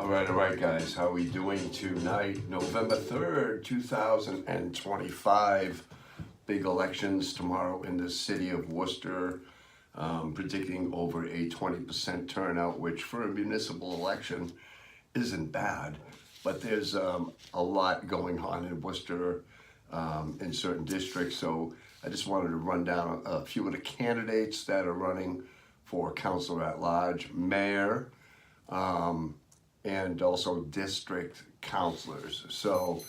All right, guys. How are we doing tonight? November 3rd, 2025. Big elections tomorrow in the city of Worcester. Predicting over a 20% turnout, which for a municipal election isn't bad. But there's a lot going on in Worcester in certain districts. So I just wanted to run down a few of the candidates that are running for councilor at large, mayor, and also district councilors. So,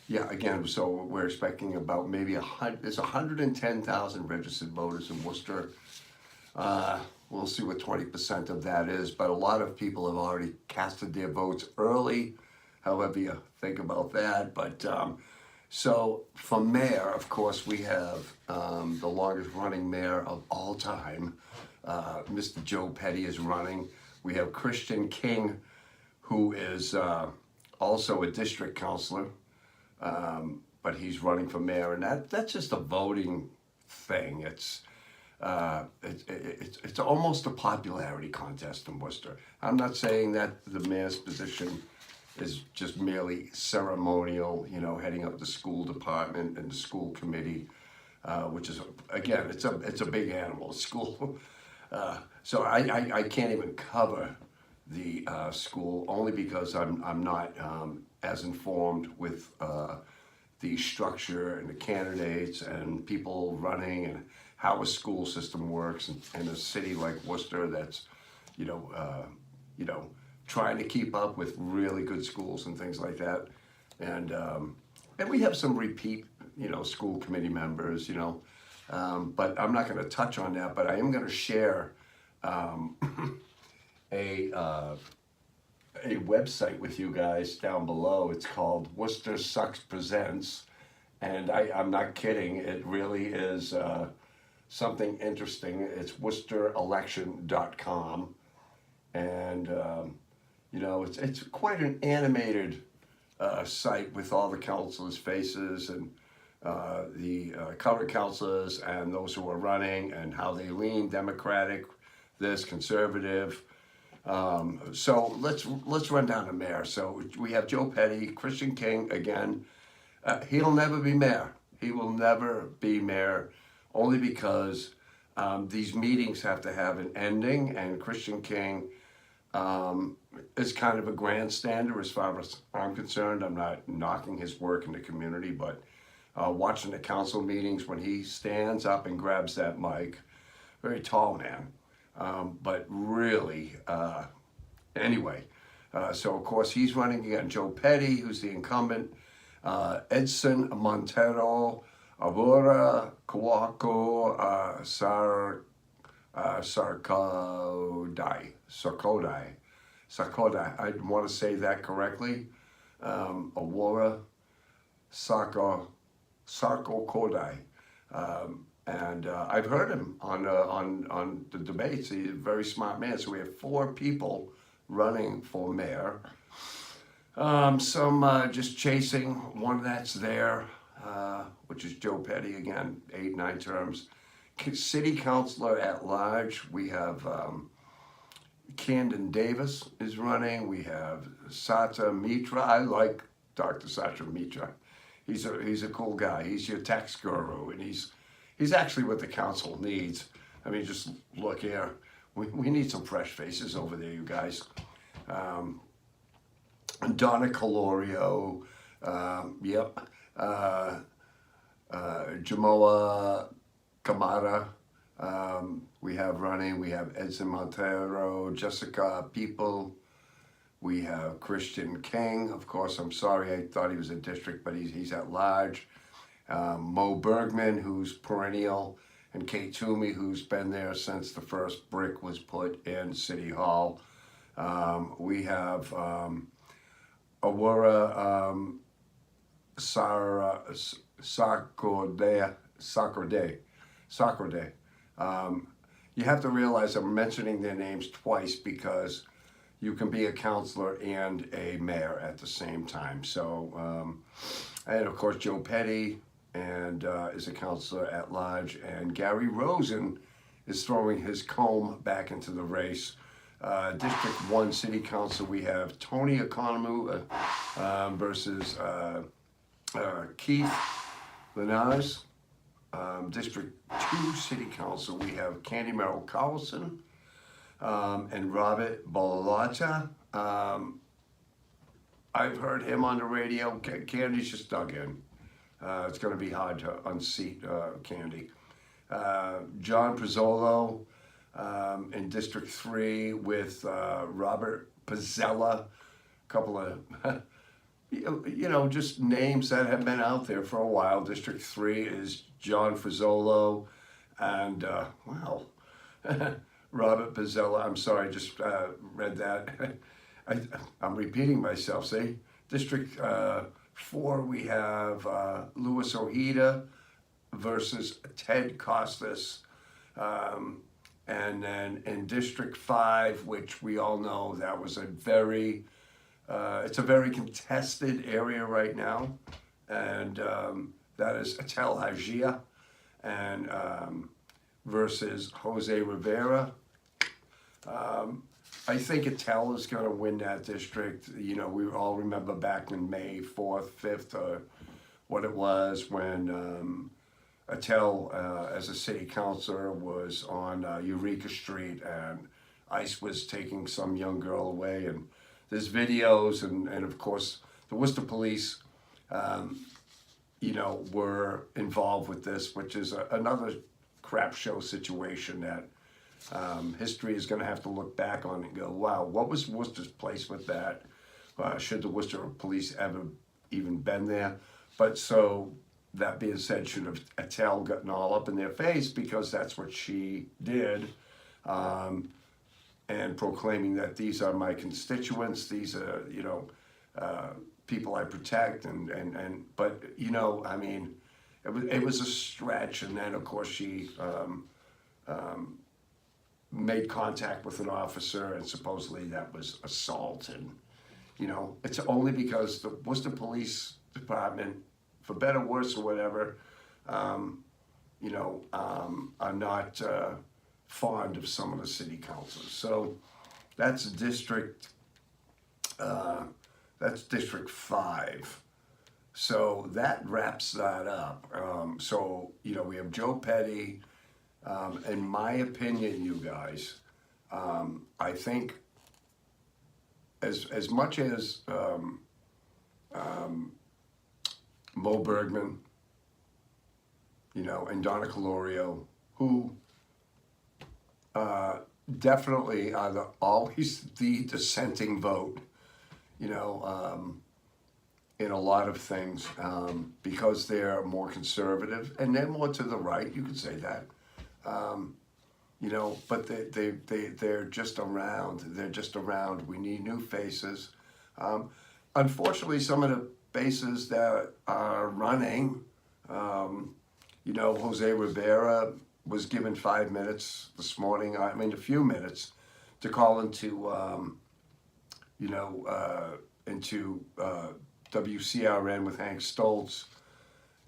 yeah, again, so we're expecting about maybe there's 110,000 registered voters in Worcester. We'll see what 20% of that is, but a lot of people have already casted their votes early, however you think about that. But so for mayor, of course, we have the longest running mayor of all time, Mr. Joe Petty is running. We have Christian King, who is also a district councilor, but he's running for mayor, and that's just a voting thing. It's almost a popularity contest in Worcester. I'm not saying that the mayor's position is just merely ceremonial, you know, heading up the school department and the school committee, which is, again, it's a big animal, school. So I can't even cover the school, only because I'm not as informed with the structure and the candidates and people running and how a school system works in a city like Worcester that's, you know, trying to keep up with really good schools and things like that. And we have some repeat, you know, school committee members, you know, but I'm not going to touch on that, but I am going to share a website with you guys down below. It's called Worcester Sucks Presents, and I'm not kidding. It really is something interesting. It's worcesterelection.com, and you know, it's quite an animated site with all the councilors' faces and the current councilors and those who are running and how they lean, Democratic, this, conservative. So let's run down the mayor. So we have Joe Petty, Christian King again. He'll never be mayor. He will never be mayor, only because these meetings have to have an ending, and Christian King is kind of a grandstander as far as I'm concerned. I'm not knocking his work in the community, but watching the council meetings when he stands up and grabs that mic, very tall man. But really, anyway, so of course he's running again. Joe Petty, who's the incumbent, Edson Montero, Avura, Kawako, Sarkodai. I want to say that correctly. Awara Sarkodai. And I've heard him on the debates. He's a very smart man. So we have 4 people running for mayor. Some just chasing one that's there, which is Joe Petty again, 8-9 terms. City councilor at large, we have Camden Davis is running. We have Sata Mitra. I like Dr. Sata Mitra. He's a cool guy. He's your tax guru, and he's actually what the council needs. I mean, just look here. We need some fresh faces over there, you guys. Donna Calorio, yep. Jamoa Kamara, we have running. We have Edson Montero, Jessica People. We have Christian King. Of course, I'm sorry, I thought he was a district, but he's at large. Mo Bergman, who's perennial, and Kate Toomey, who's been there since the first brick was put in City Hall. We have Awura Sakorde. You have to realize I'm mentioning their names twice because you can be a councilor and a mayor at the same time. So, and of course, Joe Petty and is a councilor at large, and Gary Rosen is throwing his comb back into the race. District 1 City Council, we have Tony Economou versus Keith Linares. District 2 City Council, we have Candy Merrill Carlson and Robert Bollotta. I've heard him on the radio. Candy's just dug in. It's going to be hard to unseat Candy. John Pizzolo in District 3 with Robert Pizzella. A couple of, just names that have been out there for a while. District 3 is John Pizzolo and, Robert Pizzella. I'm sorry, I just read that. I'm repeating myself, see? District 4, we have Louis Ojeda versus Ted Costas. And then in District 5, which we all know that was it's a very contested area right now. And that is Atel Hajia and versus Jose Rivera. I think Atel is going to win that district. We all remember back in May 4th, 5th, or what it was when Atel, as a city councilor, was on Eureka Street and ICE was taking some young girl away. And there's videos, and of course, the Worcester police, were involved with this, which is another crap show situation that history is going to have to look back on and go, wow, what was Worcester's place with that? Should the Worcester police ever even been there? But so that being said, should have Atel gotten all up in their face because that's what she did, and proclaiming that these are my constituents, these are people I protect, but it was a stretch, and then of course she made contact with an officer, and supposedly that was assault. And it's only because the Worcester Police Department, for better, worse, or whatever, are not fond of some of the city councils. So that's District 5. So that wraps that up. We have Joe Petty. In my opinion, you guys, I think as much as Mo Bergman, and Donna Calorio, who definitely are always the dissenting vote, in a lot of things, because they're more conservative and they're more to the right. You could say that. But they're just around. They're just around. We need new faces. Unfortunately, some of the faces that are running, Jose Rivera was given 5 minutes this morning. A few minutes to call into WCRN with Hank Stoltz.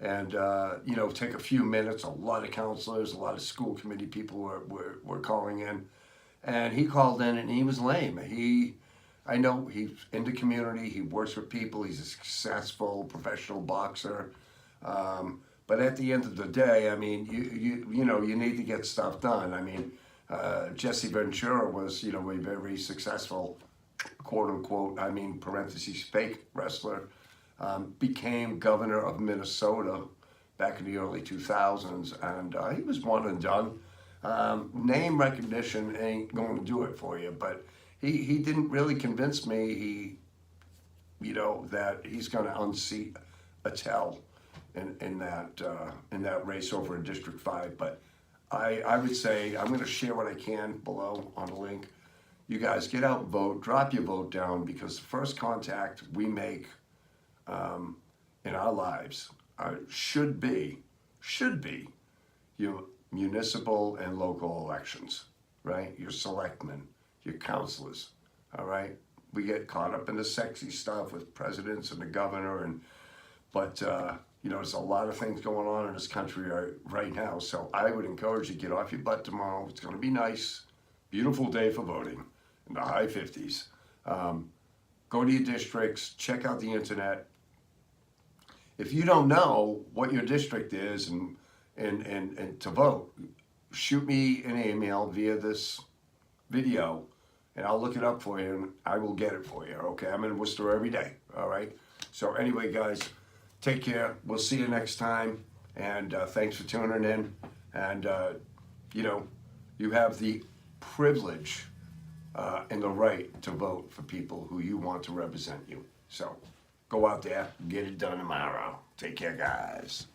And, take a few minutes. A lot of counselors, a lot of school committee people were calling in. And he called in and he was lame. I know he's in the community. He works with people. He's a successful professional boxer. But at the end of the day, you need to get stuff done. Jesse Ventura was, a very successful, quote unquote, parentheses, fake wrestler. Became governor of Minnesota back in the early 2000s, and he was one and done. Name recognition ain't going to do it for you, but he didn't really convince me that he's going to unseat Atel in that race over in District 5. But I would say, I'm going to share what I can below on the link. You guys get out and vote, drop your vote down, because the first contact we make in our lives should be your municipal and local elections, right? Your selectmen, your councilors, all right? We get caught up in the sexy stuff with presidents and the governor, but there's a lot of things going on in this country right now. So I would encourage you to get off your butt tomorrow. It's going to be nice, beautiful day for voting. in the high 50s. Go to your districts, check out the internet. If you don't know what your district is and to vote, shoot me an email via this video and I'll look it up for you and I will get it for you, okay? I'm in Worcester every day, all right? So anyway, guys, take care. We'll see you next time. And thanks for tuning in. And, you know, you have the privilege and the right to vote for people who you want to represent you. So go out there, get it done tomorrow. Take care, guys.